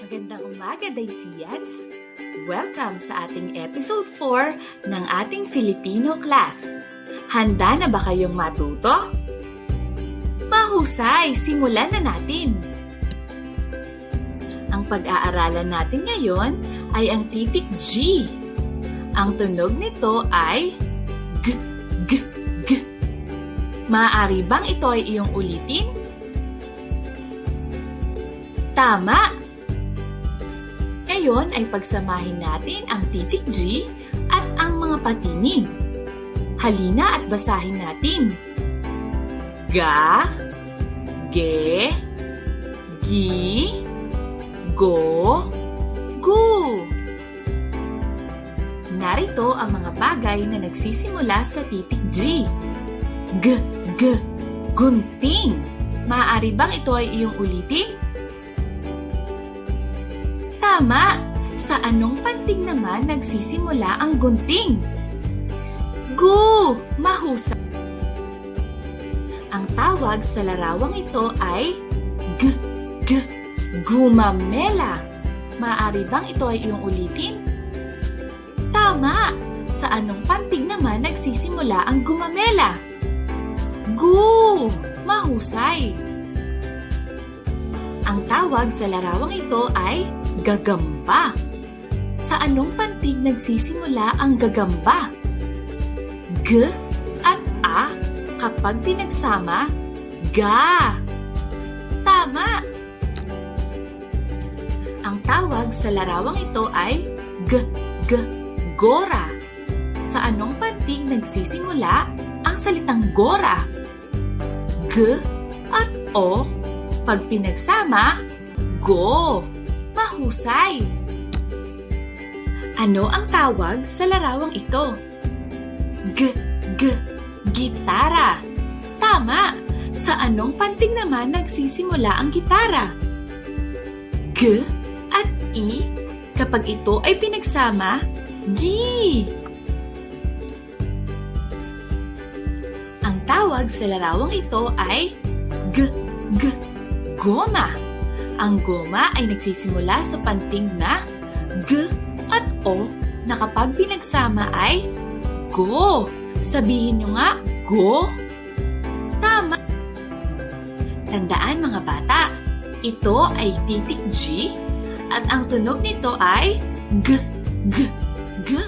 Magandang umaga, Daisians! Welcome sa ating episode 4 ng ating Filipino class. Handa na ba kayong matuto? Mahusay! Simulan na natin! Ang pag-aaralan natin ngayon ay ang titik G. Ang tunog nito ay G, G, G. Maaari bang ito ay iyong ulitin? Tama! Ngayon ay pagsamahin natin ang titik G at ang mga patinig. Halina at basahin natin. Ga, ge, gi, go, gu. Narito ang mga bagay na nagsisimula sa titik G. G, g, gunting. Maaari bang ito ay iyong ulitin? Tama! Sa anong panting naman nagsisimula ang gunting? Gu! Mahusay! Ang tawag sa larawang ito ay G, G, gumamela. Maaari bang ito ay iyong ulitin? Tama! Sa anong panting naman nagsisimula ang gumamela? Gu! Mahusay! Ang tawag sa larawang ito ay gagamba. Sa anong pantig nagsisimula ang gagamba? G at A kapag pinagsama, ga. Tama! Ang tawag sa larawang ito ay G, G, gora. Sa anong pantig nagsisimula ang salitang gora? G at O pag pinagsama, go. Mahusay! Ano ang tawag sa larawang ito? G, G, gitara. Tama! Sa anong panting naman nagsisimula ang gitara? G at I kapag ito ay pinagsama, G. Ang tawag sa larawang ito ay G, G, goma. Ang goma ay nagsisimula sa panting na G at O na kapag pinagsama ay go. Sabihin nyo nga, go. Tama. Tandaan mga bata, ito ay titik G at ang tunog nito ay G, G, G.